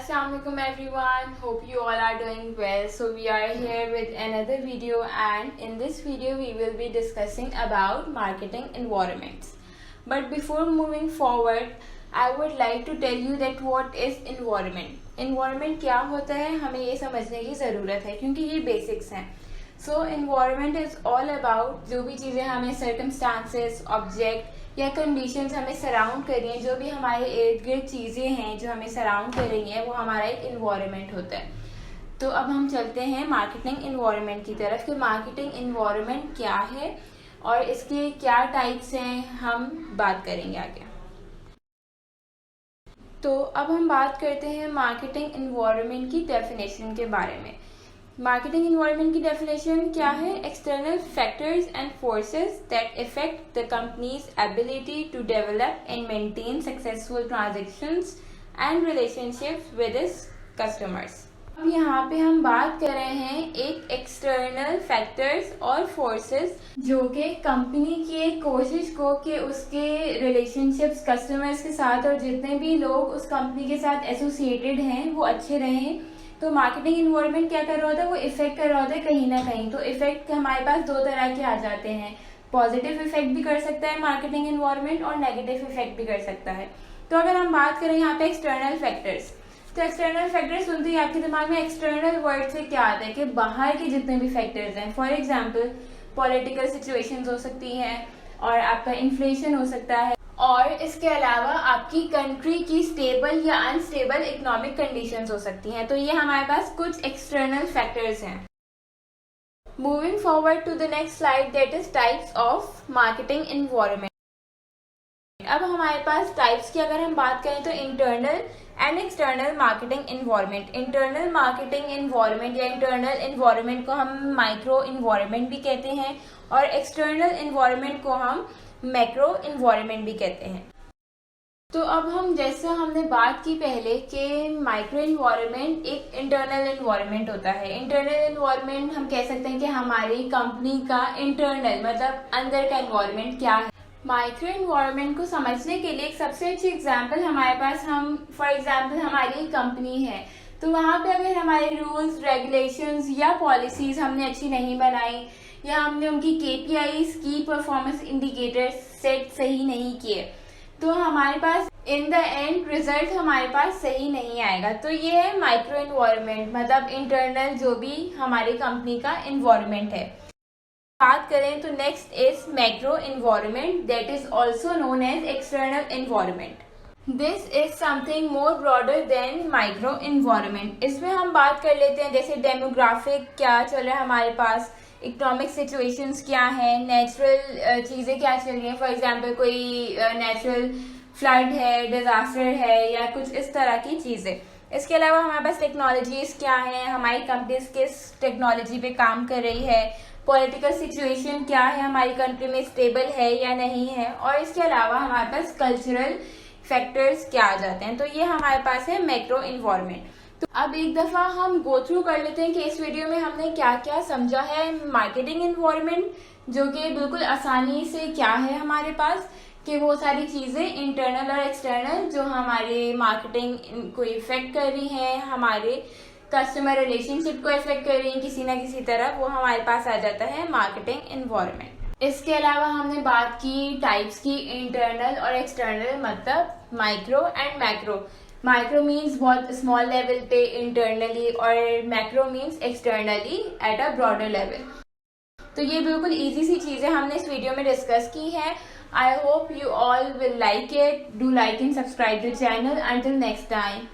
Assalamualaikum everyone, hope you all are doing well. So we are here with another video, and in this video we will be discussing about marketing environments. But before moving forward, I would like to tell you that what is environment. Environment क्या होता है हमें ये समझने की ज़रूरत है क्योंकि ये बेसिक्स हैं. सो एनवायरनमेंट इज़ ऑल अबाउट जो भी चीज़ें हमें सर्कमस्टांसेस, ऑब्जेक्ट या कंडीशंस हमें सराउंड कर रही हैं, जो भी हमारे इर्द गिर्द चीज़ें हैं जो हमें सराउंड कर रही हैं, वो हमारा एक एनवायरनमेंट होता है. तो अब हम चलते हैं मार्केटिंग एनवायरनमेंट की तरफ कि मार्केटिंग एनवायरनमेंट क्या है और इसके क्या टाइप्स हैं, हम बात करेंगे आगे. तो अब हम बात करते हैं मार्केटिंग एनवायरनमेंट की डेफिनेशन के बारे में. मार्केटिंग एनवायरनमेंट की डेफिनेशन क्या है? External factors and forces that affect the company's ability to develop and maintain successful transactions and relationships with its customers. अब यहाँ पे हम बात कर रहे हैं एक एक्सटर्नल फैक्टर्स और फोर्सेस जो कि कंपनी की एक कोशिश को कि उसके रिलेशनशिप्स कस्टमर्स के साथ और जितने भी लोग उस कंपनी के साथ एसोसिएटेड हैं वो अच्छे रहें. तो मार्केटिंग एनवायरनमेंट क्या कर रहा होता है? वो इफेक्ट कर रहा होता है कहीं ना कहीं. तो इफेक्ट हमारे पास दो तरह के आ जाते हैं. पॉजिटिव इफेक्ट भी कर सकता है मार्केटिंग एनवायरनमेंट और नेगेटिव इफेक्ट भी कर सकता है. तो अगर हम बात करें यहाँ पे एक्सटर्नल फैक्टर्स, तो एक्सटर्नल फैक्टर्स सुनते ही आपके दिमाग में एक्सटर्नल वर्ड से क्या आता है कि बाहर के जितने भी फैक्टर्स हैं. फॉर एग्जाम्पल पॉलिटिकल सिचुएशंस हो सकती हैं और आपका इन्फ्लेशन हो सकता है और इसके अलावा आपकी कंट्री की स्टेबल या अनस्टेबल इकोनॉमिक कंडीशंस हो सकती हैं. तो ये हमारे पास कुछ एक्सटर्नल फैक्टर्स हैं. Moving forward to the next slide, that is types of marketing environment. अब हमारे पास टाइप्स की अगर हम बात करें तो internal and external marketing environment. Internal marketing environment या इंटरनल एनवायरनमेंट को हम माइक्रो एनवायरनमेंट भी कहते हैं और एक्सटर्नल एनवायरनमेंट को हम मैक्रो एनवायरनमेंट भी कहते हैं. तो अब हम जैसा हमने बात की पहले कि माइक्रो एनवायरनमेंट एक इंटरनल एनवायरनमेंट होता है. इंटरनल एनवायरनमेंट हम कह सकते हैं कि हमारी कंपनी का इंटरनल मतलब अंदर का एनवायरनमेंट क्या है. माइक्रो एनवायरनमेंट को समझने के लिए एक सबसे अच्छी एग्जांपल हमारे पास, हम फॉर एग्जांपल हमारी कंपनी है तो वहाँ पे अगर हमारे रूल्स, रेगुलेशंस या पॉलिसीज हमने अच्छी नहीं बनाई या हमने उनकी KPIs की परफॉर्मेंस इंडिकेटर्स सेट सही नहीं किए तो हमारे पास इन द एंड रिजल्ट हमारे पास सही नहीं आएगा. तो ये है माइक्रो एनवायरनमेंट मतलब इंटरनल जो भी हमारी कंपनी का एनवायरनमेंट है. बात करें तो next is macro environment that is also known as external environment. This is something more broader than micro environment. इसमें हम बात कर लेते हैं जैसे डेमोग्राफिक क्या चल रहा है हमारे पास, इकोनॉमिक सिचुएशंस क्या है, नेचुरल चीज़ें क्या चल रही हैं. फॉर एग्जांपल कोई नेचुरल फ्लड है, डिजास्टर है या कुछ इस तरह की चीज़ें. इसके अलावा हमारे पास टेक्नोलॉजीज क्या हैं, हमारी कंपनीज किस टेक्नोलॉजी पे काम कर रही है, पॉलिटिकल सिचुएशन क्या है, हमारी कंट्री में स्टेबल है या नहीं है, और इसके अलावा हमारे पास कल्चरल फैक्टर्स क्या आ जाते हैं. तो ये हमारे पास है मैक्रो एनवायरनमेंट. तो अब एक दफ़ा हम गो थ्रू कर लेते हैं कि इस वीडियो में हमने क्या क्या समझा है मार्केटिंग एनवायरनमेंट, जो कि बिल्कुल आसानी से क्या है हमारे पास कि वो सारी चीज़ें इंटरनल और एक्सटर्नल जो हमारे मार्केटिंग को इफेक्ट कर रही हैं, हमारे कस्टमर रिलेशनशिप को इफेक्ट कर रही हैं किसी ना किसी तरह, वो हमारे पास आ जाता है मार्केटिंग एनवायरनमेंट. इसके अलावा हमने बात की टाइप्स की, इंटरनल और एक्सटर्नल मतलब micro and macro. Micro means बहुत स्मॉल लेवल पे इंटरनली और macro means externally at a broader level. तो ये बिल्कुल इजी सी चीज़ें हमने इस वीडियो में डिस्कस की हैं. I hope you all will like it. Do like and subscribe the channel. Until next time.